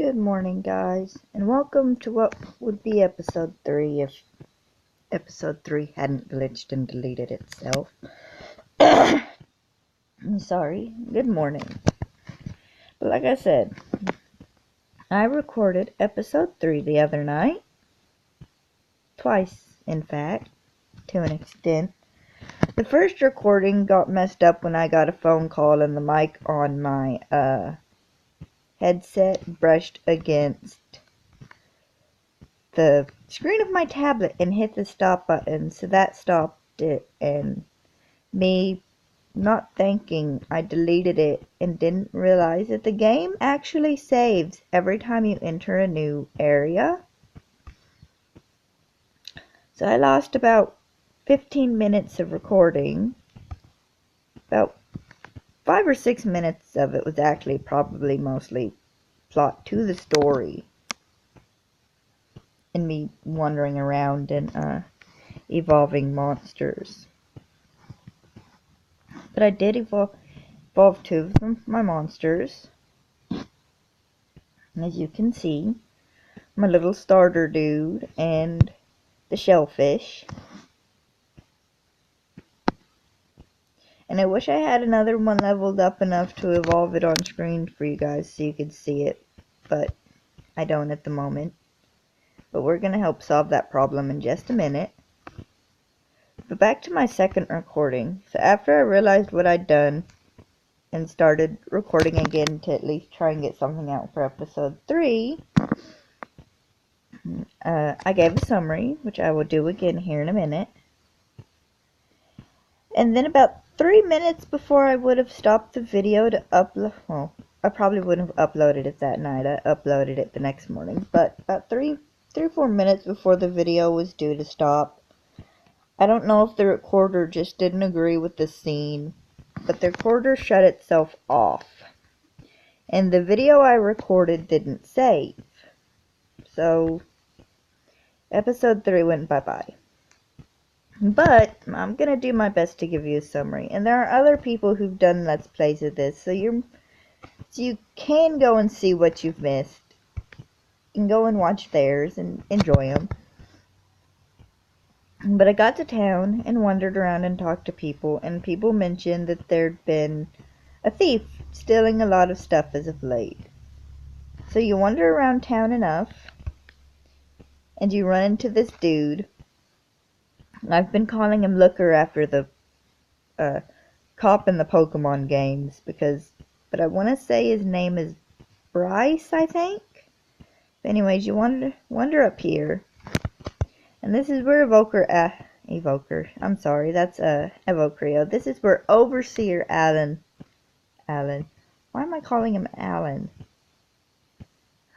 Good morning, guys, and welcome to what would be episode 3 if episode 3 hadn't glitched and deleted itself. I'm sorry. Good morning. But like I said, I recorded episode 3 the other night. Twice, in fact, to an extent. The first recording got messed up when I got a phone call and the mic on my headset brushed against the screen of my tablet and hit the stop button, so that stopped it, and me not thinking, I deleted it and didn't realize that the game actually saves every time you enter a new area. So I lost about 15 minutes of recording. About 5 or 6 minutes of it was actually probably mostly plot to the story and me wandering around and evolving monsters. But I did evolve 2 of my monsters. And as you can see, my little starter dude and the shellfish. And I wish I had another one leveled up enough to evolve it on screen for you guys so you could see it. But I don't at the moment. But we're going to help solve that problem in just a minute. But back to my second recording. So after I realized what I'd done and started recording again to at least try and get something out for episode 3, I gave a summary, which I will do again here in a minute. And then about 3 minutes before I would have stopped the video to upload, well, I probably wouldn't have uploaded it that night. I uploaded it the next morning. But about 3 or 4 minutes before the video was due to stop, I don't know if the recorder just didn't agree with the scene, but the recorder shut itself off. And the video I recorded didn't save. So episode 3 went bye-bye. But I'm going to do my best to give you a summary. And there are other people who've done Let's Plays of this, so you can go and see what you've missed. You can go and watch theirs and enjoy them. But I got to town and wandered around and talked to people, and people mentioned that there'd been a thief stealing a lot of stuff as of late. So you wander around town enough, and you run into this dude. I've been calling him Looker after the cop in the Pokemon games, but I want to say his name is Bryce, I think. But anyways, you wander up here, and this is where I'm sorry, that's Evocrio. This is where Overseer Alan, why am I calling him Alan?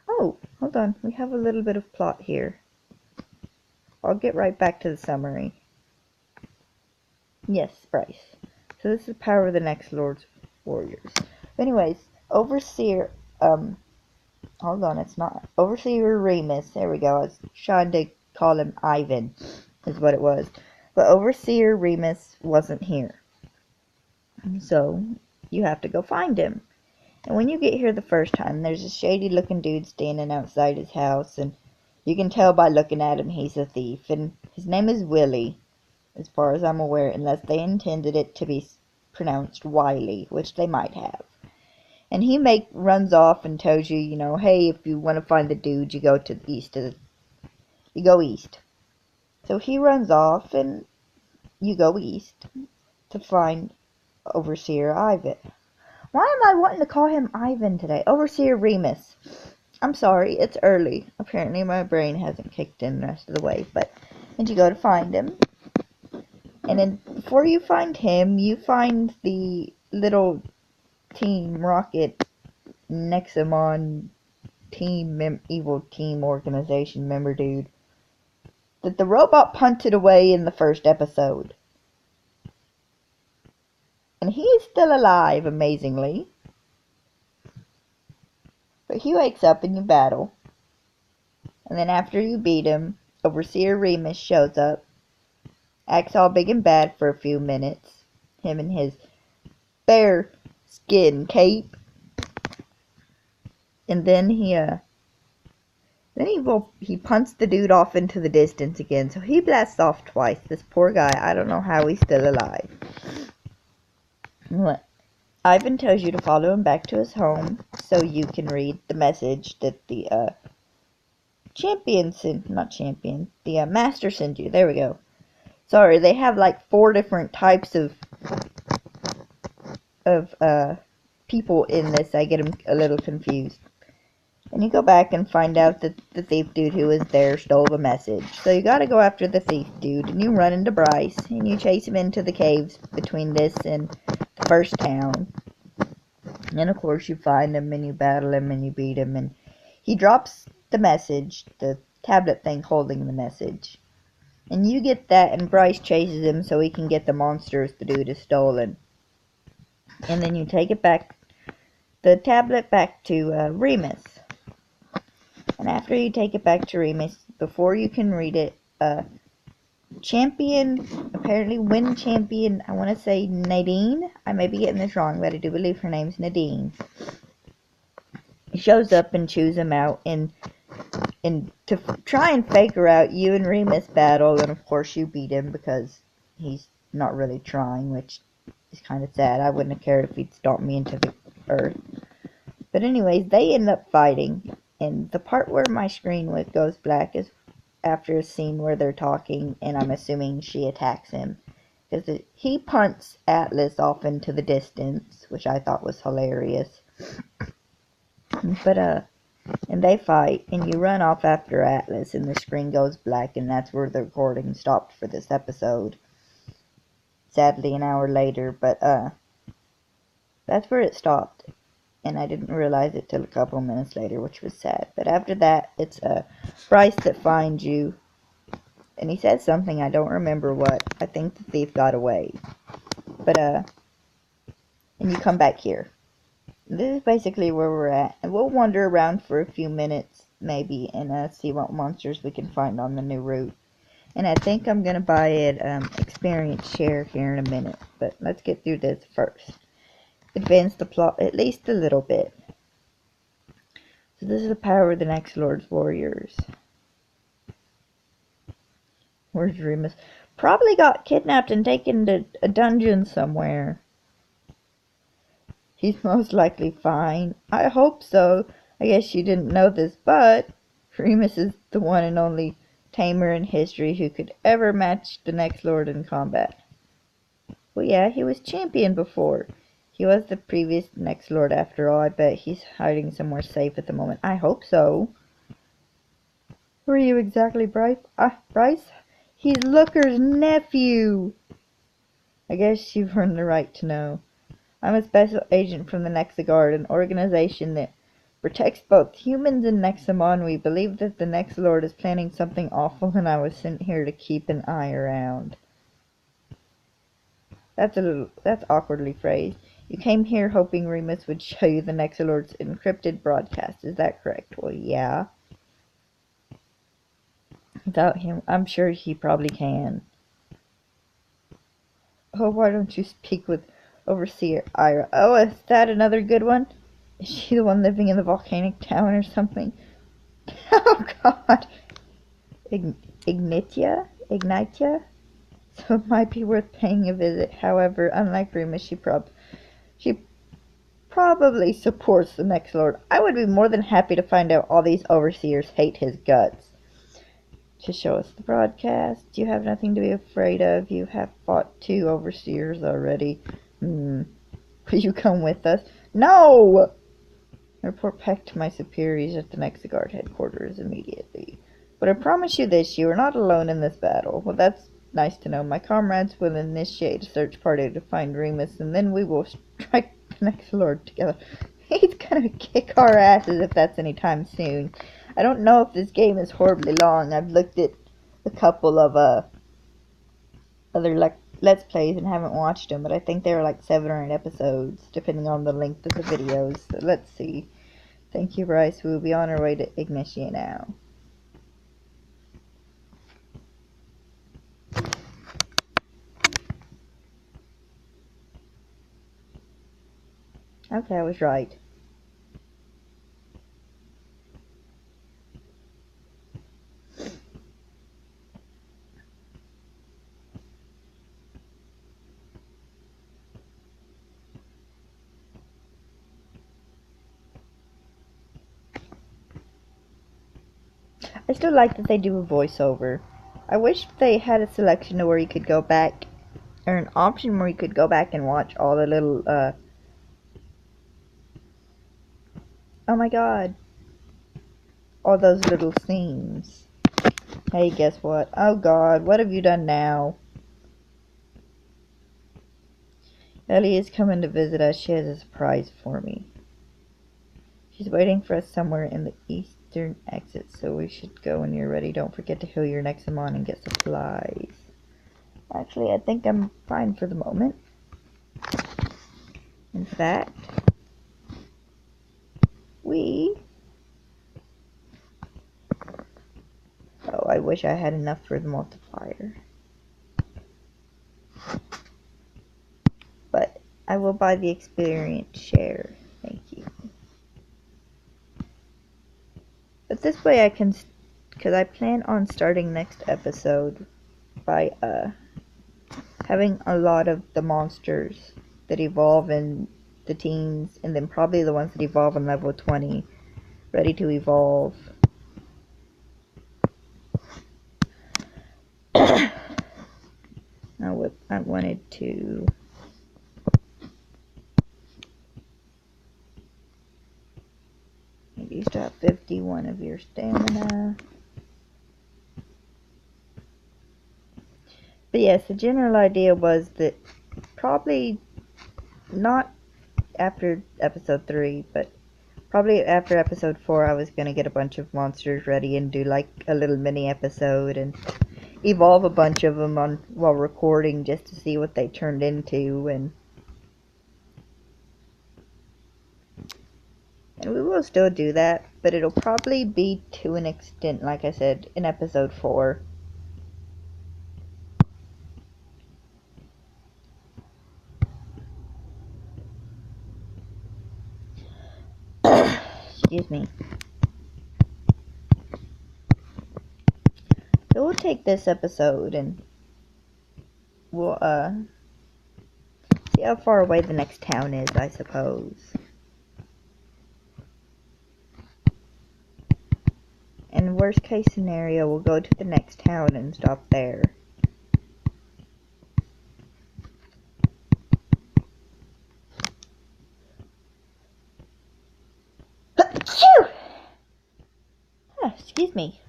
Oh, hold on, we have a little bit of plot here. I'll get right back to the summary. Yes, Bryce. So this is the power of the next Lord's warriors. But anyways, Overseer, hold on, it's not. Overseer Remus, there we go. I was trying to call him Ivan, is what it was. But Overseer Remus wasn't here. So, you have to go find him. And when you get here the first time, there's a shady looking dude standing outside his house, and you can tell by looking at him he's a thief. And his name is Willie, as far as I'm aware, unless they intended it to be pronounced Wiley, which they might have. And he runs off and tells you, hey, if you want to find the dude, you go to the east. You go east. So he runs off, and you go east to find Overseer Ivan. Why am I wanting to call him Ivan today? Overseer Remus. I'm sorry, it's early. Apparently my brain hasn't kicked in the rest of the way. And you go to find him. And then before you find him, you find the little Team Rocket Nexomon evil team organization member dude that the robot punted away in the first episode. And he is still alive, amazingly. But he wakes up and you battle. And then after you beat him, Overseer Remus shows up, acts all big and bad for a few minutes. Him and his bear skin cape. And then he Then he punts the dude off into the distance again, so he blasts off twice. This poor guy, I don't know how he's still alive. Ivan tells you to follow him back to his home so you can read the message that the master sent you. There we go. Sorry, they have like 4 different types of people in this. I get them a little confused. And you go back and find out that the thief dude who was there stole the message. So you gotta go after the thief dude, and you run into Bryce, and you chase him into the caves between this and the first town. And of course you find him, and you battle him, and you beat him, and he drops the message, the tablet thing holding the message. And you get that, and Bryce chases him so he can get the monsters the dude has stolen. And then you take it back, the tablet back to Remus. And after you take it back to Remus, before you can read it, apparently win champion, I want to say Nadine. I may be getting this wrong, but I do believe her name's Nadine. He shows up and chews him out, and to try and fake her out, you and Remus battle, and of course you beat him because he's not really trying, which is kind of sad. I wouldn't have cared if he'd stomped me into the earth. But anyways, they end up fighting. And the part where my screen goes black is after a scene where they're talking, and I'm assuming she attacks him. Because he punts Atlas off into the distance, which I thought was hilarious. But, and they fight, and you run off after Atlas, and the screen goes black, and that's where the recording stopped for this episode. Sadly, an hour later, but, that's where it stopped. And I didn't realize it till a couple minutes later, which was sad. But after that, it's Bryce that finds you. And he says something, I don't remember what. I think the thief got away. But, and you come back here. This is basically where we're at. And we'll wander around for a few minutes, maybe, and see what monsters we can find on the new route. And I think I'm going to buy an experience share here in a minute. But let's get through this first. Advance the plot at least a little bit. So this is the power of the next Lord's warriors. Where's Remus? Probably got kidnapped and taken to a dungeon somewhere. He's most likely fine. I hope so. I guess you didn't know this, but Remus is the one and only tamer in history who could ever match the next Lord in combat. Well, yeah, he was champion before. He was the previous next Lord after all. I bet he's hiding somewhere safe at the moment. I hope so. Who are you exactly, Bryce? Bryce? He's Looker's nephew. I guess you've earned the right to know. I'm a special agent from the Nexigard, an organization that protects both humans and Nexomon. We believe that the next Lord is planning something awful, and I was sent here to keep an eye around. That's awkwardly phrased. You came here hoping Remus would show you the Nexilord's encrypted broadcast. Is that correct? Well, yeah. Without him, I'm sure he probably can. Oh, why don't you speak with Overseer Ira? Oh, is that another good one? Is she the one living in the volcanic town or something? Oh, God. Ignitia? So it might be worth paying a visit. However, unlike Remus, she probably supports the next Lord. I would be more than happy to find out all these overseers hate his guts. To show us the broadcast. You have nothing to be afraid of. You have fought 2 overseers already. Will you come with us? No! Report back to my superiors at the Nexigard headquarters immediately. But I promise you this, you are not alone in this battle. Well, that's nice to know. My comrades will initiate a search party to find Remus, and then we will strike the next Lord together. He's gonna kick our asses if that's any time soon. I don't know if this game is horribly long. I've looked at a couple of other Let's Plays and haven't watched them, but I think they were like 7 or 8 episodes, depending on the length of the videos. So let's see. Thank you, Bryce. We will be on our way to Ignitia now. Okay, I was right. I still like that they do a voiceover. I wish they had a selection where you could go back, or an option where you could go back and watch all the little, oh my god, all those little scenes. Hey, guess what? Oh god, what have you done now? Ellie is coming to visit us. She has a surprise for me. She's waiting for us somewhere in the eastern exit, so we should go when you're ready. Don't forget to heal your Nexomon and get supplies. Actually, I think I'm fine for the moment. In fact, oh, I wish I had enough for the multiplier. But I will buy the experience share. Thank you. But this way I can, because I plan on starting next episode by having a lot of the monsters that evolve in the teens, and then probably the ones that evolve in level 20 ready to evolve. Now what I wanted to you used to have 51 of your stamina. But yes, the general idea was that probably not after episode 3, but probably after episode 4 I was going to get a bunch of monsters ready and do like a little mini episode and evolve a bunch of them while recording just to see what they turned into, and we will still do that, but it'll probably be to an extent, like I said, in episode 4. Excuse me. So we'll take this episode and we'll see how far away the next town is, I suppose. And worst case scenario, we'll go to the next town and stop there. Excuse me.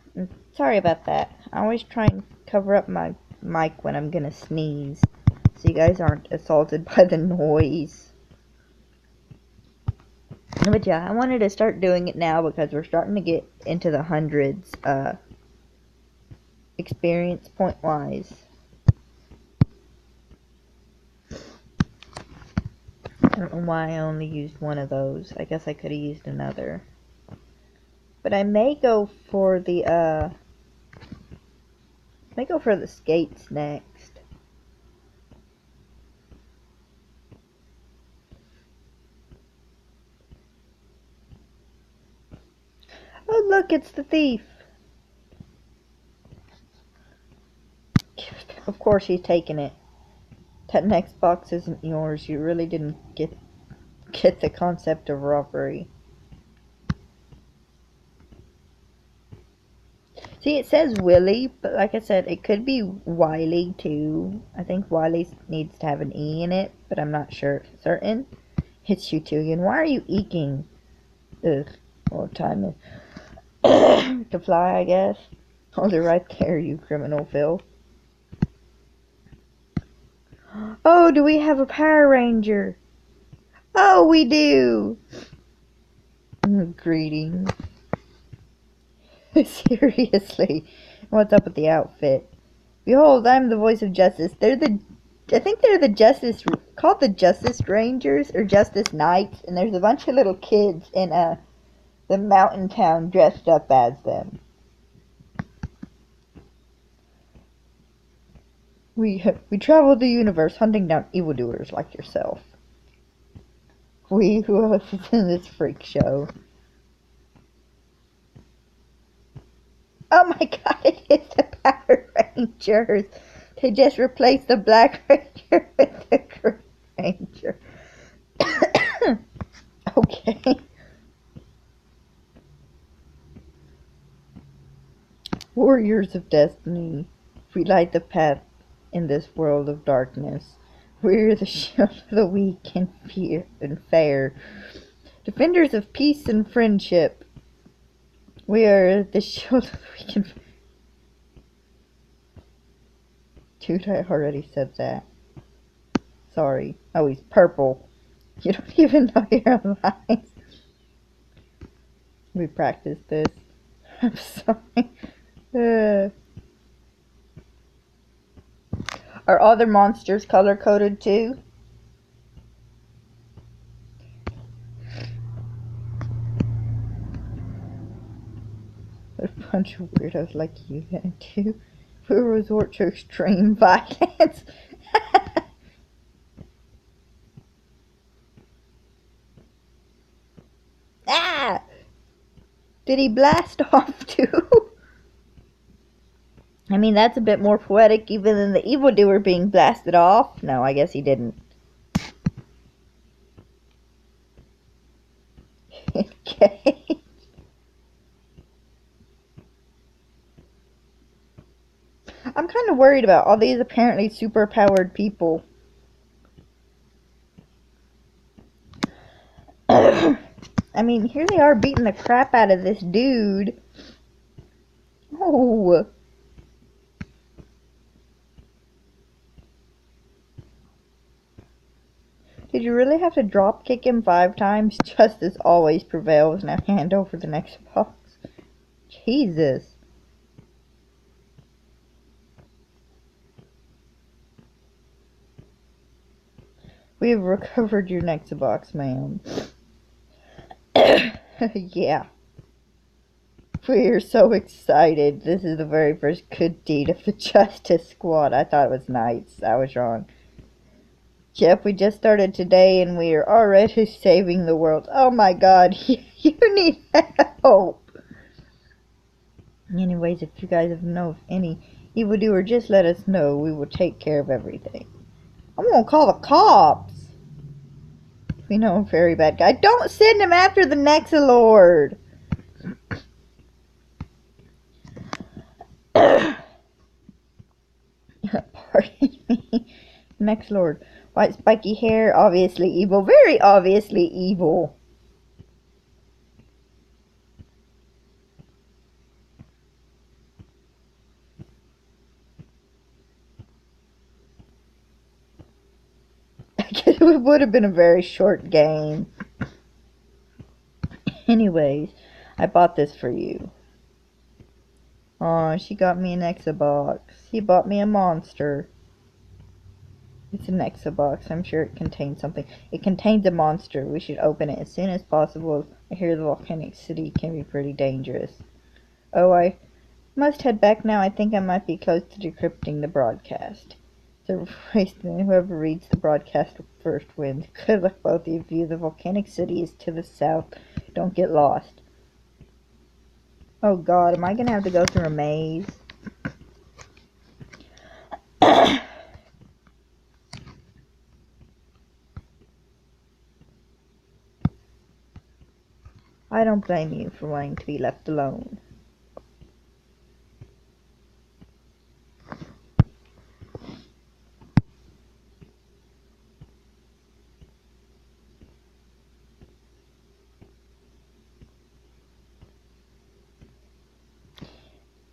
Sorry about that. I always try and cover up my mic when I'm gonna sneeze, so you guys aren't assaulted by the noise. But yeah, I wanted to start doing it now because we're starting to get into the hundreds, experience point wise. I don't know why I only used one of those. I guess I could have used another. But I may go for the skates next. Oh look, it's the thief. Of course he's taking it. That next box isn't yours. You really didn't get the concept of robbery. See, it says Willie, but like I said, it could be Wiley too. I think Wiley needs to have an E in it, but I'm not certain. It's you two again. Why are you eking? Ugh. Well, time to fly, I guess. Hold it right there, you criminal, Phil. Oh, do we have a Power Ranger? Oh, we do! Greetings. Seriously, what's up with the outfit? Behold, I'm the voice of justice. I think they're called the Justice Rangers, or Justice Knights, and there's a bunch of little kids in, the mountain town dressed up as them. We travel the universe hunting down evildoers like yourself. Who else is in this freak show? Oh my god, it is the Power Rangers. They just replaced the Black Ranger with the Green Ranger. Okay. Warriors of destiny, we light the path in this world of darkness. We're the shield of the weak and fear and fair. Defenders of peace and friendship. We are the shield of the weak and fair. Dude, I already said that. Sorry. Oh, he's purple. You don't even know your lines. We practiced this. I'm sorry. Are other monsters color-coded too? What a bunch of weirdos like you then too. We resort to extreme violence. Ah! Did he blast off too? I mean, that's a bit more poetic even than the evildoer being blasted off. No, I guess he didn't. Okay. I'm kind of worried about all these apparently super-powered people. I mean, here they are beating the crap out of this dude. Oh. Did you really have to drop kick him 5 times? Justice always prevails. Now hand over the next box. Jesus. We have recovered your next box, ma'am. Yeah. We're so excited. This is the very first good deed of the Justice Squad. I thought it was Knights. I was wrong. Jeff, we just started today and we are already saving the world. Oh my god, you need help. Anyways, if you guys know of any evildoer, just let us know. We will take care of everything. I'm gonna call the cops. We know a very bad guy. Don't send him after the Nexolord. Pardon me. Nexolord. White spiky hair, obviously evil. Very obviously evil. I guess it would have been a very short game. Anyways, I bought this for you. Aw, she got me an Exabox. He bought me a monster. It's an Exabox. I'm sure it contains something. It contains a monster. We should open it as soon as possible. I hear the volcanic city can be pretty dangerous. Oh, I must head back now. I think I might be close to decrypting the broadcast. The race, whoever reads the broadcast first wins. Good luck, both of you. The volcanic city is to the south. Don't get lost. Oh god, am I gonna have to go through a maze? I don't blame you for wanting to be left alone.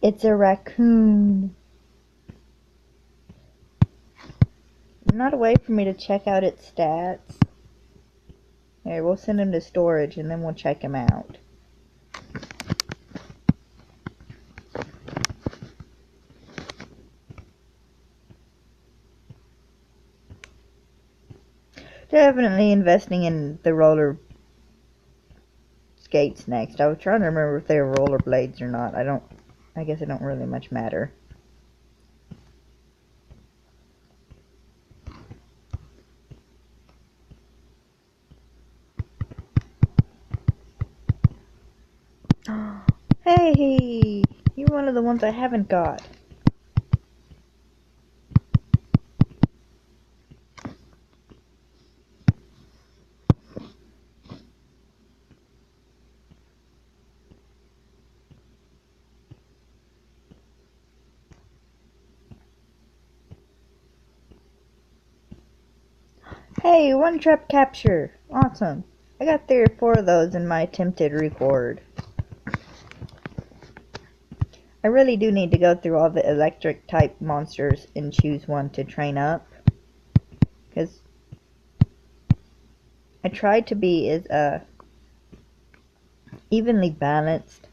It's a raccoon. Not a way for me to check out its stats. Here, we'll send him to storage and then we'll check him out. Definitely investing in the roller skates next. I was trying to remember if they were rollerblades or not. I guess it don't really much matter. Hey, you're one of the ones I haven't got. Hey, one trap capture. Awesome. I got 3 or 4 of those in my attempted record. I really do need to go through all the electric type monsters and choose one to train up. Because I tried to be as evenly balanced.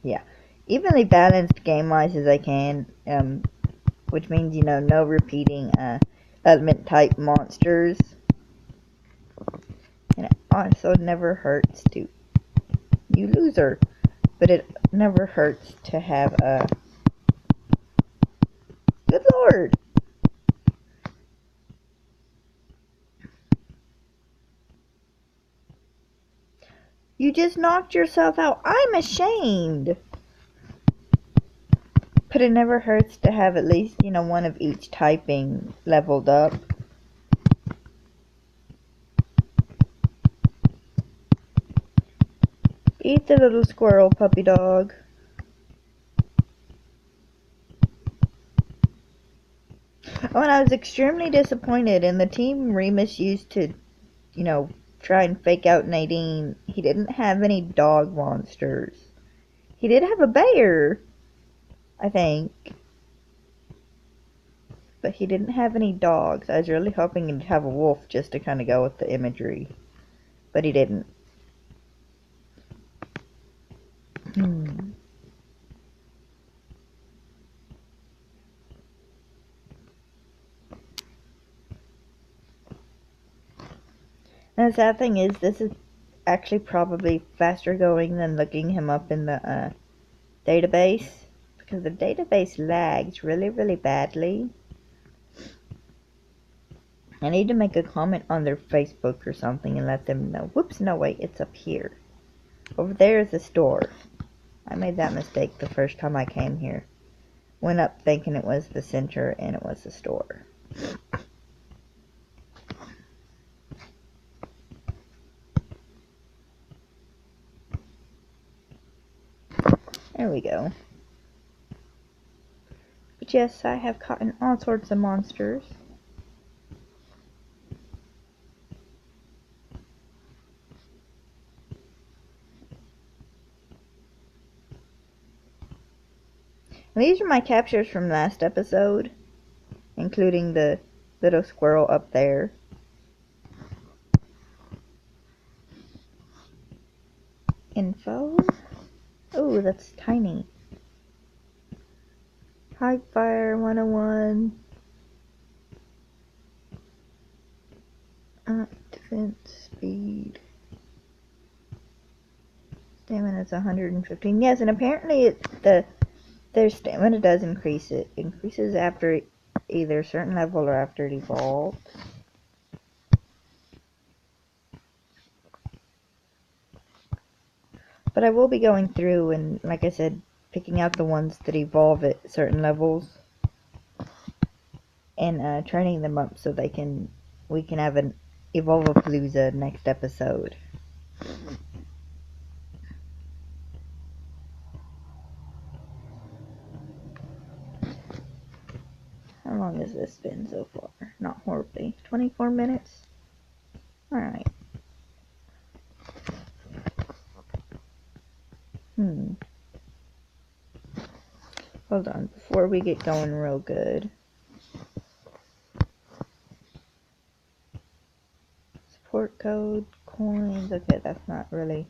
Yeah. Evenly balanced game-wise as I can. Which means, no repeating element type monsters. And it also never hurts to... You loser! But it never hurts to have a... Good lord! You just knocked yourself out. I'm ashamed! But it never hurts to have at least, one of each typing leveled up. Eat the little squirrel, puppy dog. Oh, and I was extremely disappointed in the team Remus used to, try and fake out Nadine. He didn't have any dog monsters. He did have a bear, I think. But he didn't have any dogs. I was really hoping he'd have a wolf just to kind of go with the imagery. But he didn't. And the sad thing is, this is actually probably faster going than looking him up in the database. Because the database lags really, really badly. I need to make a comment on their Facebook or something and let them know. Whoops, no wait, it's up here. Over there is the store. I made that mistake the first time I came here. Went up thinking it was the center and it was the store. There we go. But yes, I have caught all sorts of monsters. And these are my captures from last episode, including the little squirrel up there. Info. Oh, that's tiny. High fire 101. Defense speed. Stamina is 115. Yes, and apparently their stamina does increase. It increases after either a certain level or after it evolves. But I will be going through and, like I said, picking out the ones that evolve at certain levels and training them up so we can have an Evolvapalooza next episode. How long has this been so far? Not horribly. 24 minutes? Alright. Hold on, before we get going real good. Support code, coins, okay, that's not really...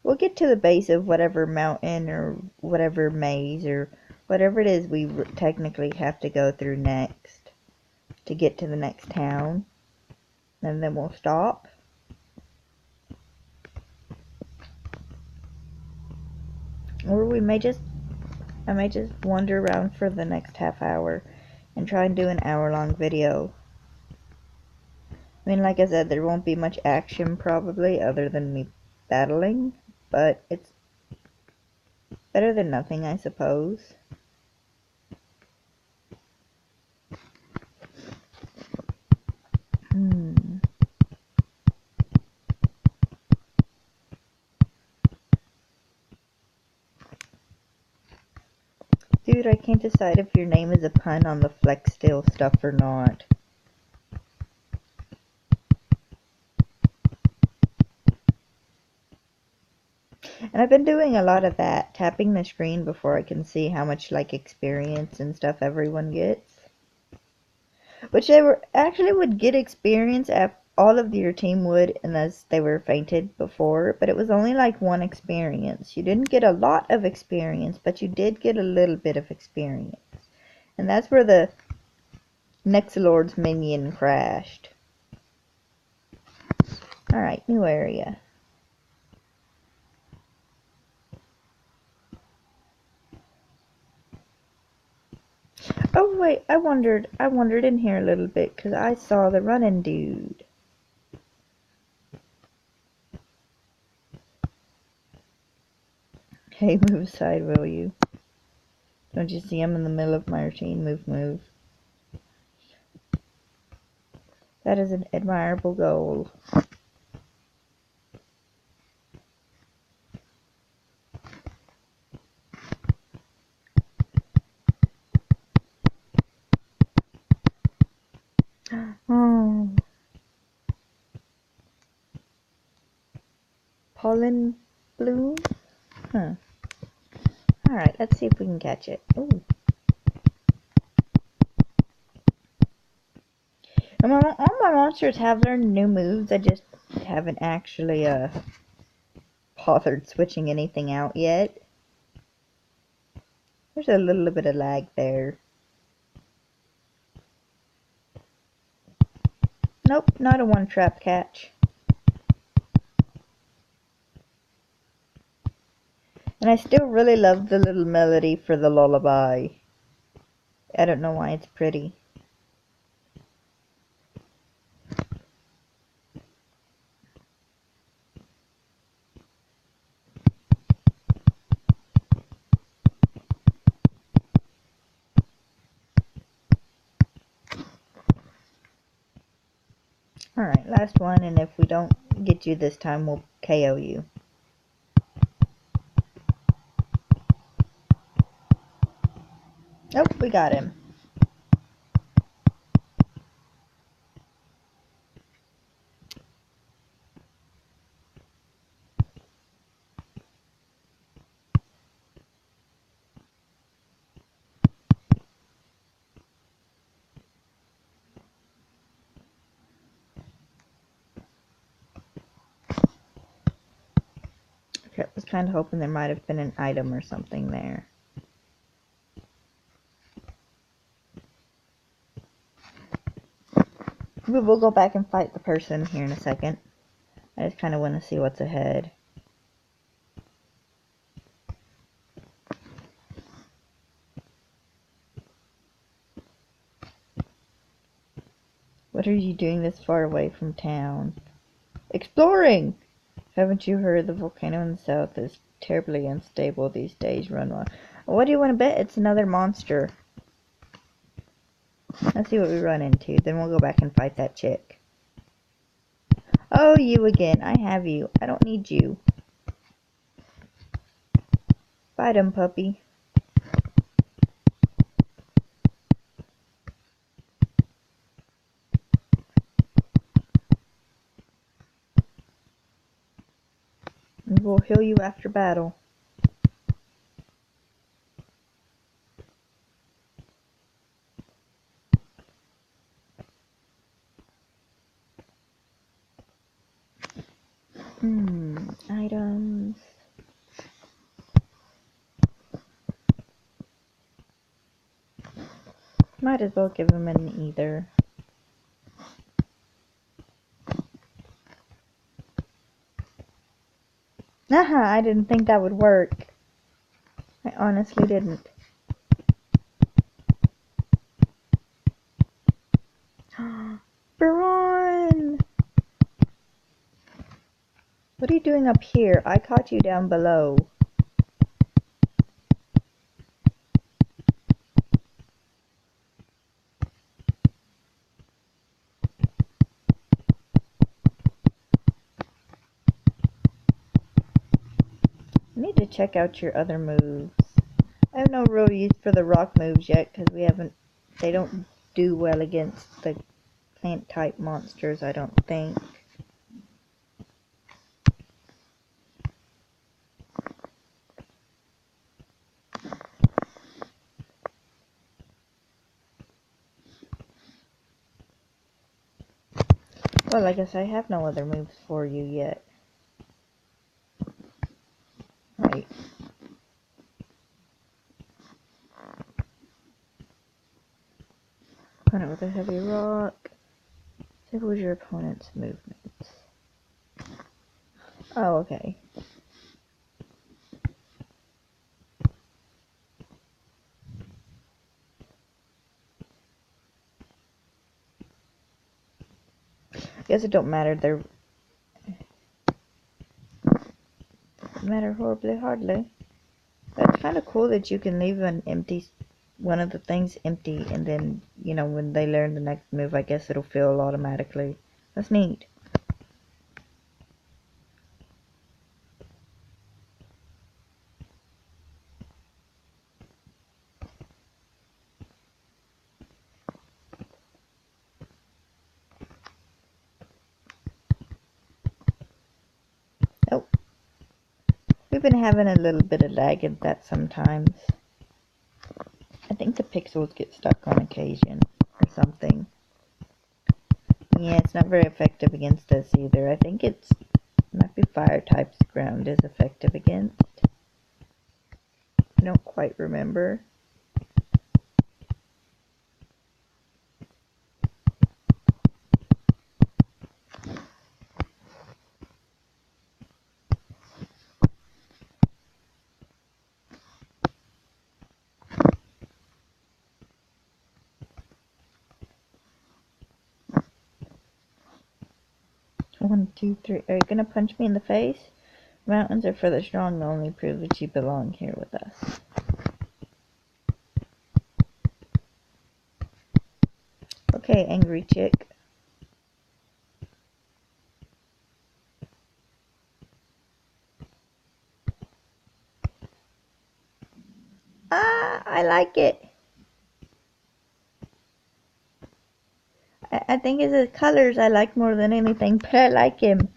We'll get to the base of whatever mountain or whatever maze or whatever it is we technically have to go through next to get to the next town. And then we'll stop. Or I may just wander around for the next half hour and try and do an hour-long video. I mean, like I said, there won't be much action probably other than me battling, but it's better than nothing, I suppose. Dude, I can't decide if your name is a pun on the Flex Steel stuff or not. And I've been doing a lot of that, tapping the screen before I can see how much, like, experience and stuff everyone gets. Which they were actually would get experience at all of your team would unless they were fainted before, but it was only like one experience. You didn't get a lot of experience, but you did get a little bit of experience. And that's where the Nexolord's minion crashed. Alright, new area. Oh wait, I wandered in here a little bit because I saw the running dude. Hey, move aside, will you? Don't you see I'm in the middle of my routine? Move, move. That is an admirable goal. Oh. Pollen bloom? Huh. Alright, let's see if we can catch it. Ooh. And all my monsters have learned new moves. I just haven't actually bothered switching anything out yet. There's a little bit of lag there. Nope, not a one-trap catch. And I still really love the little melody for the lullaby. I don't know why it's pretty. Alright, last one, and if we don't get you this time, we'll KO you. Nope, we got him. I was kind of hoping there might have been an item or something there. We'll go back and fight the person here in a second. I just kind of want to see what's ahead. What are you doing this far away from town? Exploring! Haven't you heard the volcano in the south is terribly unstable these days? Run on. What do you want to bet? It's another monster. Let's see what we run into. Then we'll go back and fight that chick. Oh, you again. I have you. I don't need you. Fight him, puppy. And we'll heal you after battle. Items. Might as well give him an either. I didn't think that would work. I honestly didn't. Baron! What are you doing up here? I caught you down below. I need to check out your other moves. I have no real use for the rock moves yet because they don't do well against the plant type monsters, I don't think. Well, I guess I have no other moves for you yet. Right. Opponent with a heavy rock. Disables your opponent's movements. Oh, okay. I guess it don't matter. They're matter horribly hardly. That's kind of cool that you can leave one of the things empty, and then, you know, when they learn the next move, I guess it'll fill automatically. That's neat. Oh, we've been having a little bit of lag at that sometimes. I think the pixels get stuck on occasion or something. Yeah, it's not very effective against us either. I think might be fire types ground is effective against. I don't quite remember. One, two, three. Are you gonna punch me in the face? Mountains are for the strong, only prove that you belong here with us. Okay, angry chick. Ah, I like it. I think it's his colors I like more than anything, but I like him.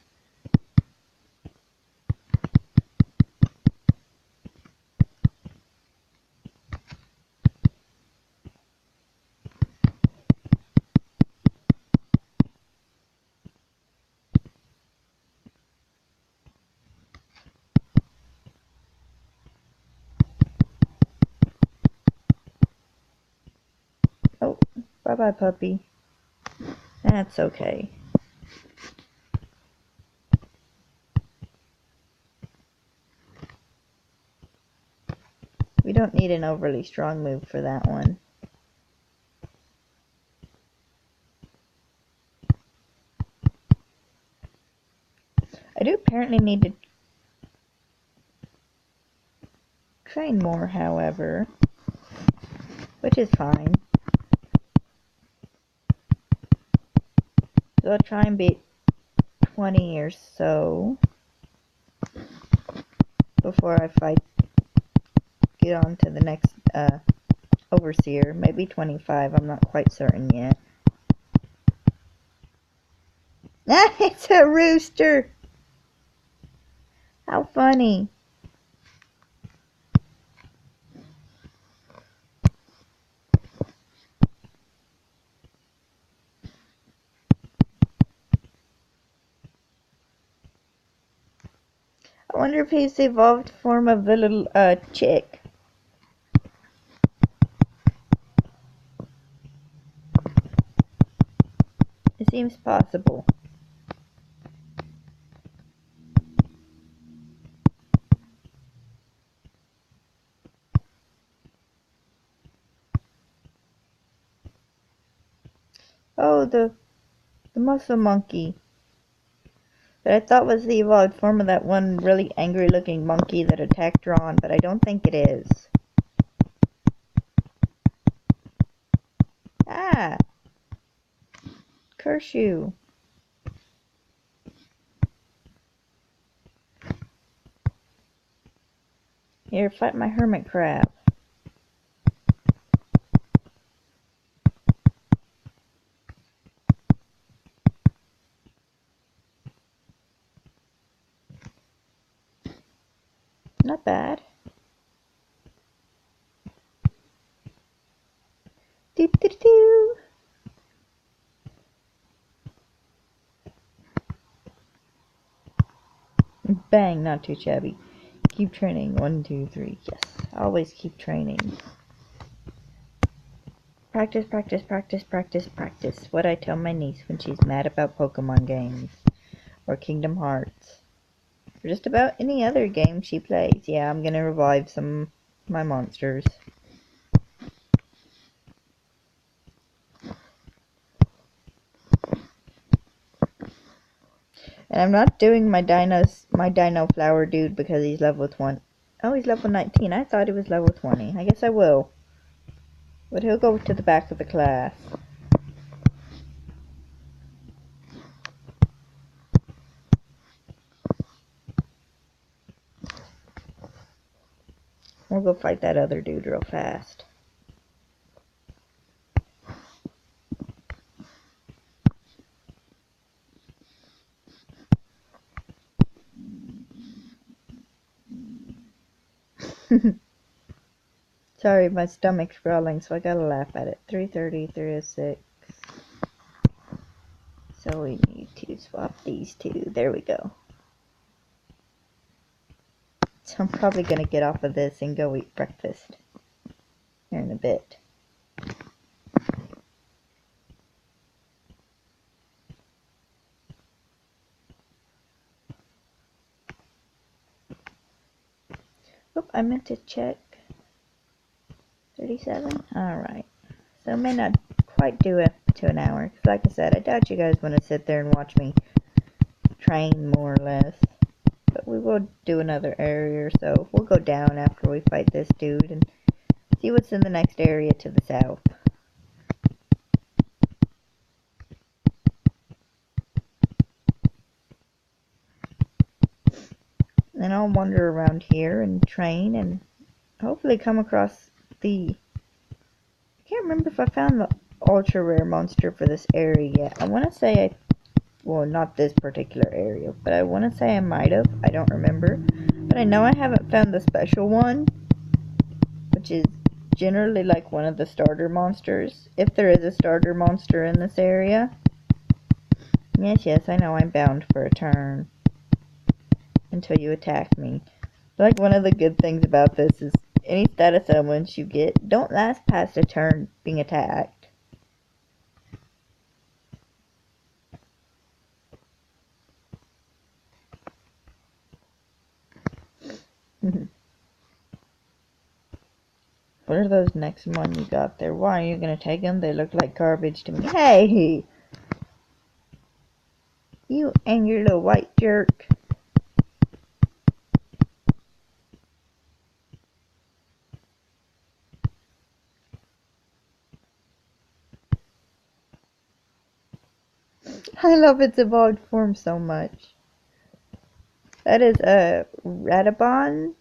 Oh, bye-bye, puppy. That's okay. We don't need an overly strong move for that one. I do apparently need to train more, however, which is fine. So I'll try and beat 20 or so before I get on to the next overseer. Maybe 25, I'm not quite certain yet. Ah, it's a rooster! How funny. I wonder if he's the evolved form of the little chick. It seems possible. Oh, the muscle monkey. That I thought was the evolved form of that one really angry looking monkey that attacked Ron, but I don't think it is. Ah! Curse you. Here, fight my hermit crab. Not bad. Doo -doo -doo -doo. Bang, not too shabby. Keep training. 1, 2, 3. Yes, always keep training. Practice, practice, practice, practice, practice. What I tell my niece when she's mad about Pokemon games. Or Kingdom Hearts. Or just about any other game she plays. Yeah, I'm gonna revive some of my monsters. And I'm not doing my Dino Flower dude because he's level 20. Oh, he's level 19. I thought he was level 20. I guess I will. But he'll go to the back of the class. We'll go fight that other dude real fast. Sorry, my stomach's growling, so I gotta laugh at it. 330, 306. So we need to swap these two. There we go. So I'm probably gonna get off of this and go eat breakfast here in a bit. Oop, I meant to check. 37? Alright. So I may not quite do it to an hour. Because like I said, I doubt you guys want to sit there and watch me train more or less. But we will do another area or so. We'll go down after we fight this dude and see what's in the next area to the south. Then I'll wander around here and train and hopefully come across the... I can't remember if I found the ultra rare monster for this area yet. I want to say well, not this particular area, but I want to say I might have. I don't remember. But I know I haven't found the special one, which is generally like one of the starter monsters, if there is a starter monster in this area. Yes, I know I'm bound for a turn until you attack me. But like one of the good things about this is any status elements you get don't last past a turn being attacked. What are those Nexomon you got there? Why are you gonna take them? They look like garbage to me. Hey! You and your little white jerk. I love its evolved form so much. That is a Radabon's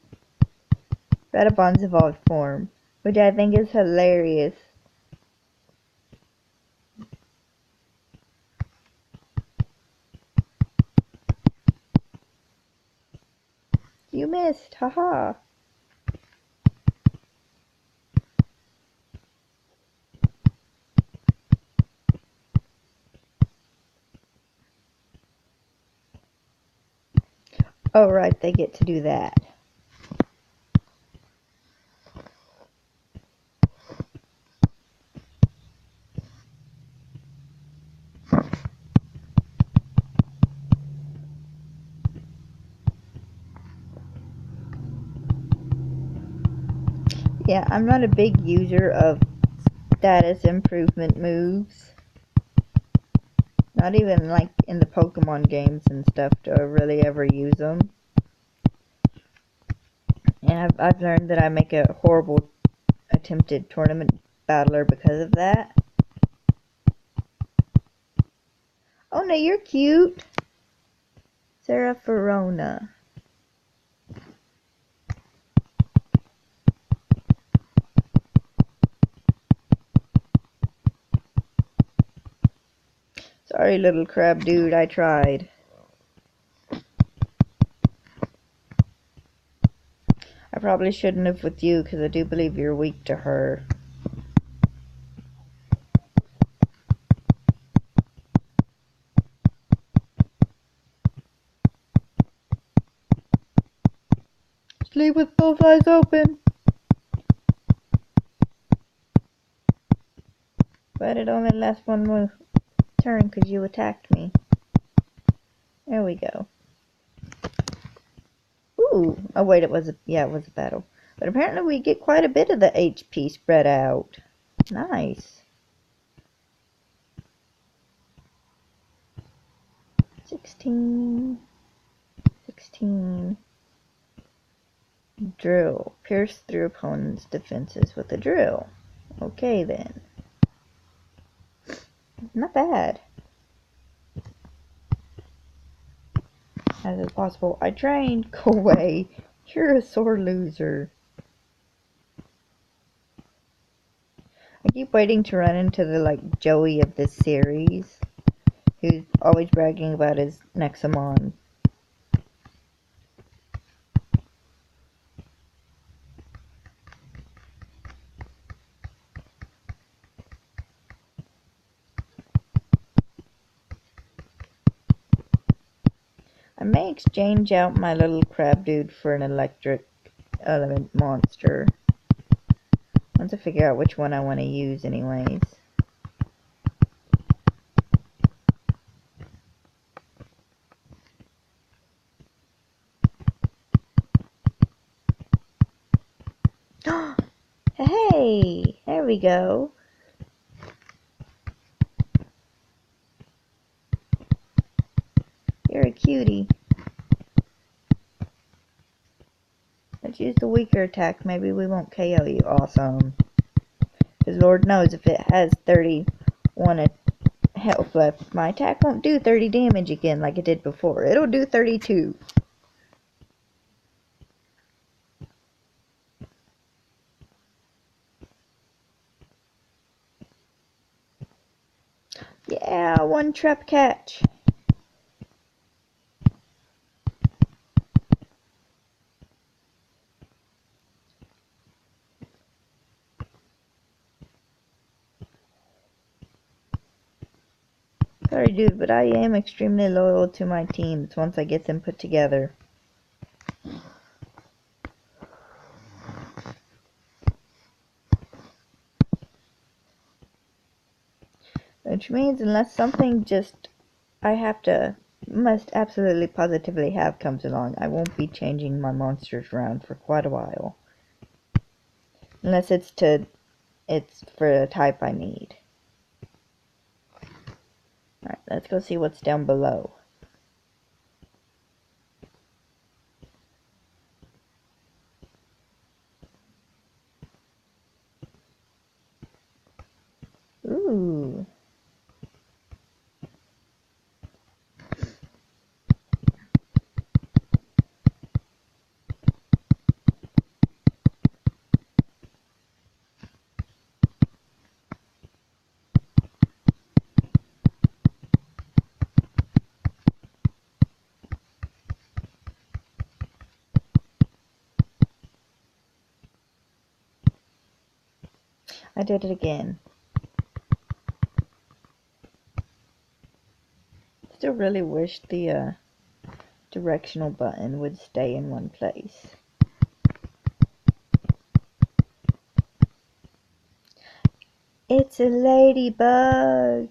evolved form, which I think is hilarious. You missed, haha. Oh right, they get to do that. Yeah, I'm not a big user of status improvement moves. Not even like in the Pokemon games and stuff do I really ever use them. And I've learned that I make a horrible attempted tournament battler because of that. Oh no, you're cute. Sarah Ferrona. Sorry, little crab dude, I tried. I probably shouldn't have with you because I do believe you're weak to her. Sleep with both eyes open. But it only lasts one more turn because you attacked me. There we go. Ooh. Oh wait, it was a battle. But apparently we get quite a bit of the HP spread out. Nice. 16. Drill. Pierce through opponent's defenses with a drill. Okay then. Not bad. As is possible. I trained. Go away. You're a sore loser. I keep waiting to run into the Joey of this series, who's always bragging about his Nexomon. I may exchange out my little crab dude for an electric element monster. Once I figure out which one I want to use anyways. Hey! There we go. You're a cutie. Let's use the weaker attack. Maybe we won't KO you. Awesome. Because Lord knows if it has 31 health left, my attack won't do 30 damage again like it did before. It'll do 32. Yeah, one trap catch. Sorry, dude, but I am extremely loyal to my teams once I get them put together. Which means unless something must absolutely positively have comes along, I won't be changing my monsters around for quite a while. Unless it's for a type I need. Alright, let's go see what's down below. Ooh. I did it again. Still really wish the directional button would stay in one place. It's a ladybug.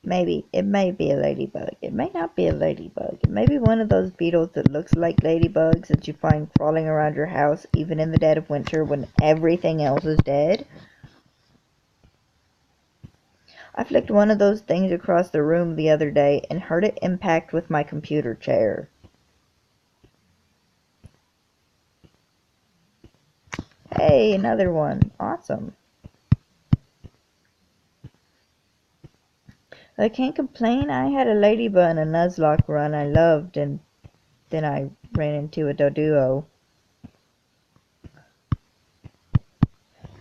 Maybe. It may be a ladybug. It may not be a ladybug. It may be one of those beetles that looks like ladybugs that you find crawling around your house even in the dead of winter when everything else is dead. I flicked one of those things across the room the other day and heard it impact with my computer chair. Hey, another one. Awesome. I can't complain. I had a ladybug and a Nuzlocke run I loved, and then I ran into a Doduo.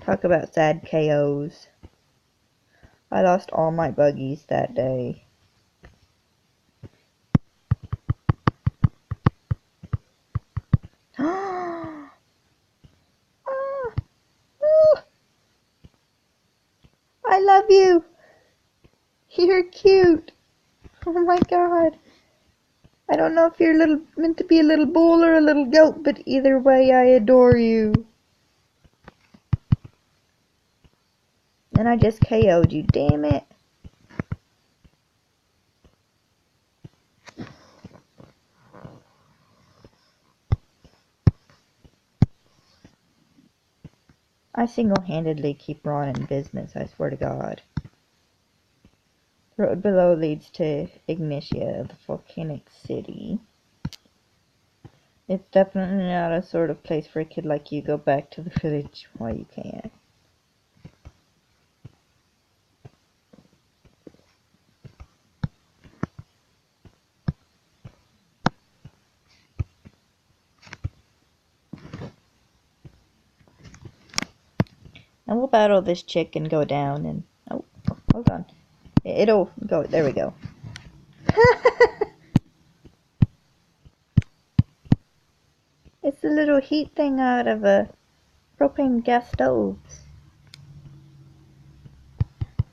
Talk about sad KOs. I lost all my buggies that day. love you. You're cute. Oh my god. I don't know if you're meant to be a little bull or a little goat, but either way, I adore you. And I just KO'd you, damn it. I single-handedly keep Ron in business, I swear to God. The road below leads to Ignitia, the volcanic city. It's definitely not a sort of place for a kid like you. Go back to the village while you can. And we'll battle this chick and go down and... Oh, hold on. It'll go... There we go. It's a little heat thing out of a propane gas stove.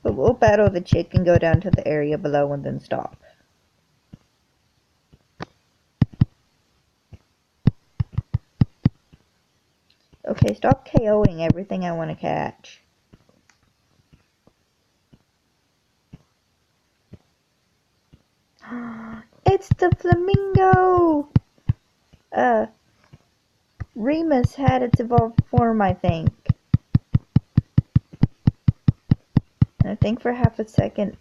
But we'll battle the chick and go down to the area below and then stop. Okay, stop KOing everything I want to catch. It's the flamingo! Remus had its evolved form, I think. And I think for half a second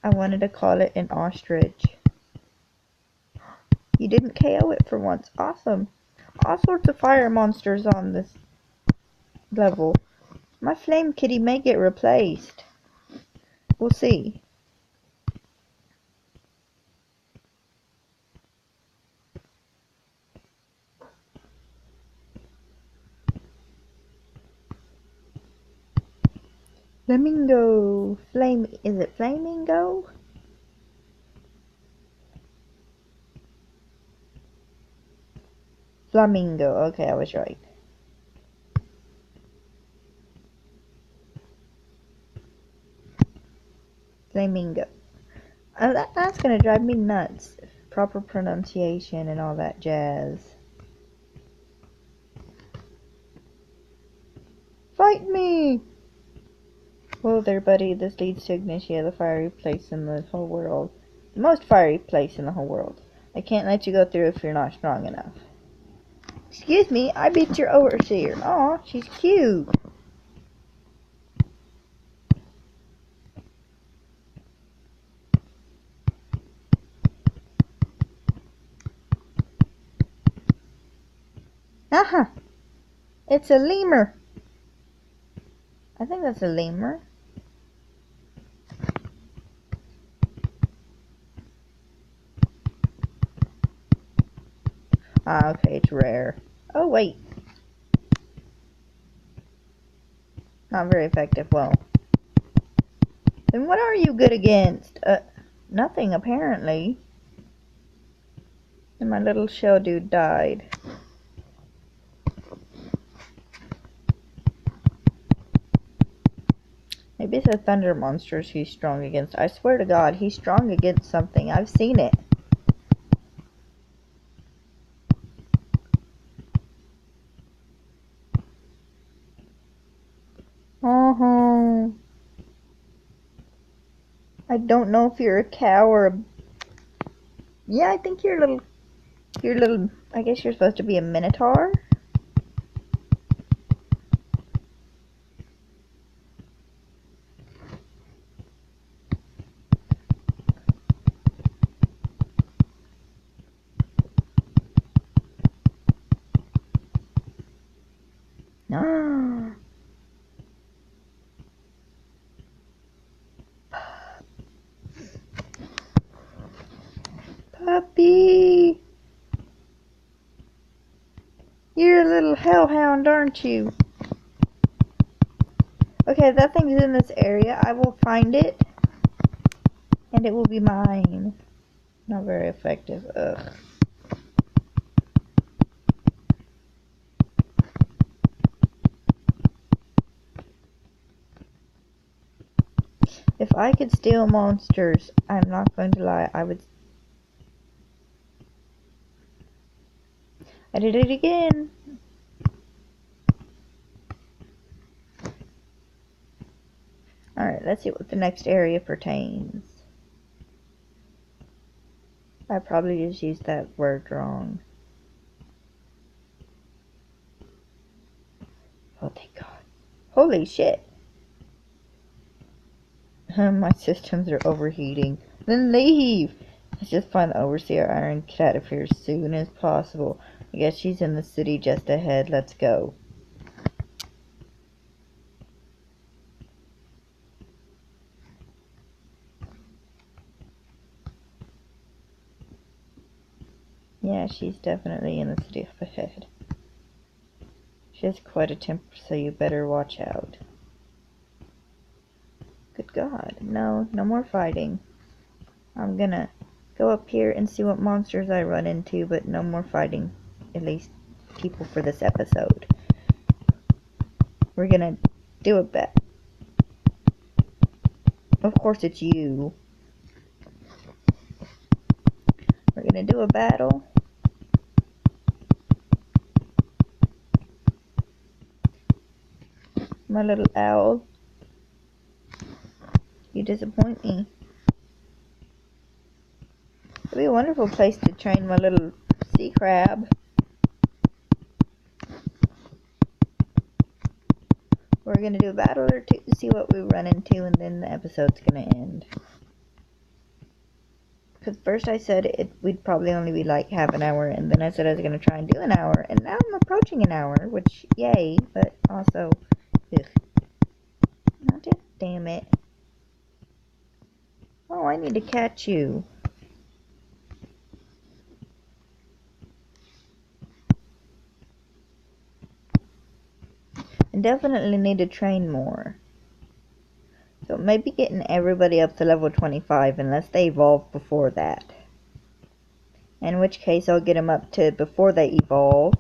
I wanted to call it an ostrich. You didn't KO it for once. Awesome. All sorts of fire monsters on this level. My flame kitty may get replaced. We'll see. Flamingo. Is it flamingo? Flamingo. Okay, I was right. Flamingo. That's gonna drive me nuts. Proper pronunciation and all that jazz. Fight me! Whoa there, buddy. This leads to Ignitia, the fiery place in the whole world. The most fiery place in the whole world. I can't let you go through if you're not strong enough. Excuse me, I beat your overseer. Aw, she's cute. It's a lemur. I think that's a lemur. Ah, okay, it's rare. Oh, wait. Not very effective. Well, then what are you good against? Nothing, apparently. And my little shell dude died. Maybe it's the thunder monsters he's strong against. I swear to God, he's strong against something. I've seen it. I don't know if you're a cow or a... Yeah, I think you're a little... I guess you're supposed to be a minotaur? Ah. Puppy! You're a little hellhound, aren't you? Okay, that thing's in this area. I will find it. And it will be mine. Not very effective. Ugh. If I could steal monsters, I'm not going to lie, I would. I did it again. Alright, let's see what the next area pertains. I probably just used that word wrong. Oh, thank God. Holy shit. My systems are overheating. Then leave! Let's just find the Overseer Iron Cat of here as soon as possible. I guess she's in the city just ahead. Let's go. Yeah, she's definitely in the city up ahead. She has quite a temper, so you better watch out. Good God. No more fighting. I'm gonna go up here and see what monsters I run into, but no more fighting. At least people for this episode. We're gonna do a bet. Of course it's you. We're gonna do a battle. My little owl. You disappoint me. It'd be a wonderful place to train my little sea crab. We're gonna do a battle or two to see what we run into, and then the episode's gonna end. Because first I said we'd probably only be like half an hour, and then I said I was gonna try and do an hour, and now I'm approaching an hour, which, yay, but also, ugh. Oh, just damn it. Oh, I need to catch you. I definitely need to train more. So maybe getting everybody up to level 25 unless they evolve before that. In which case I'll get them up to before they evolve.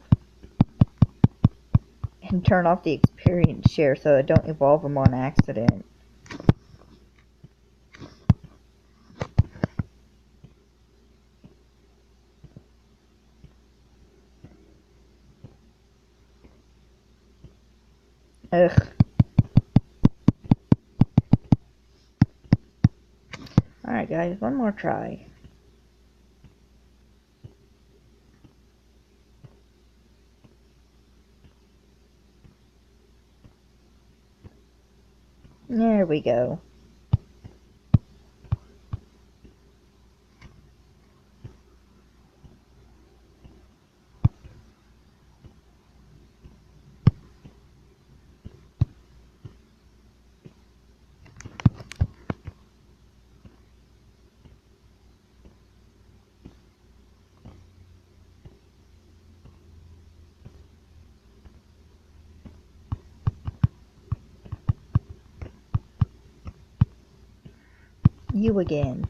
And turn off the experience share so I don't evolve them on accident. Ugh. Alright guys, one more try. There we go. You again.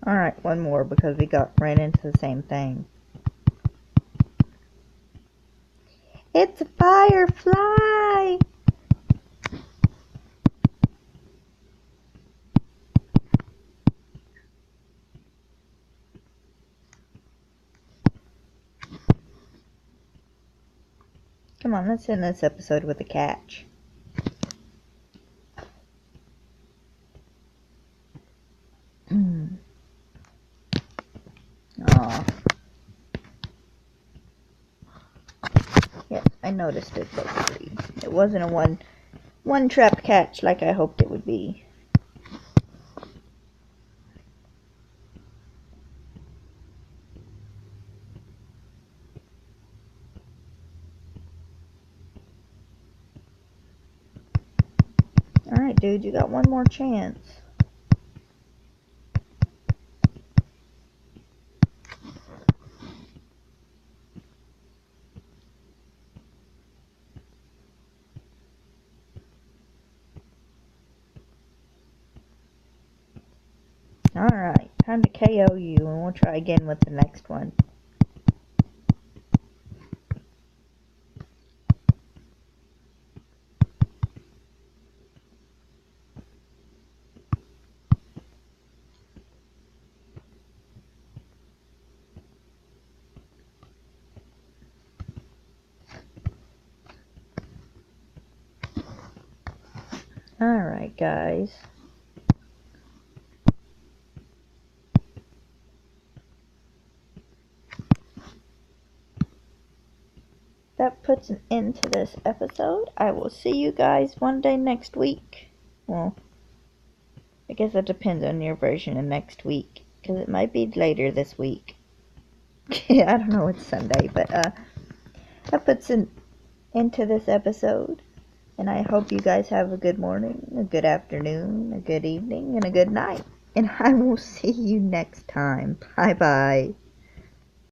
Alright, one more because we ran into the same thing. It's a firefly! Come on, let's end this episode with a catch. Aw. Yes, I noticed it, basically. It wasn't a one trap catch like I hoped it would be. Alright, dude, you got one more chance. time to KO you, and we'll try again with the next one. Alright, guys. That puts an end to this episode. I will see you guys one day next week. Well, I guess that depends on your version of next week, because it might be later this week. I don't know, it's Sunday, but that puts an end to this episode. And I hope you guys have a good morning, a good afternoon, a good evening, and a good night. And I will see you next time. Bye-bye.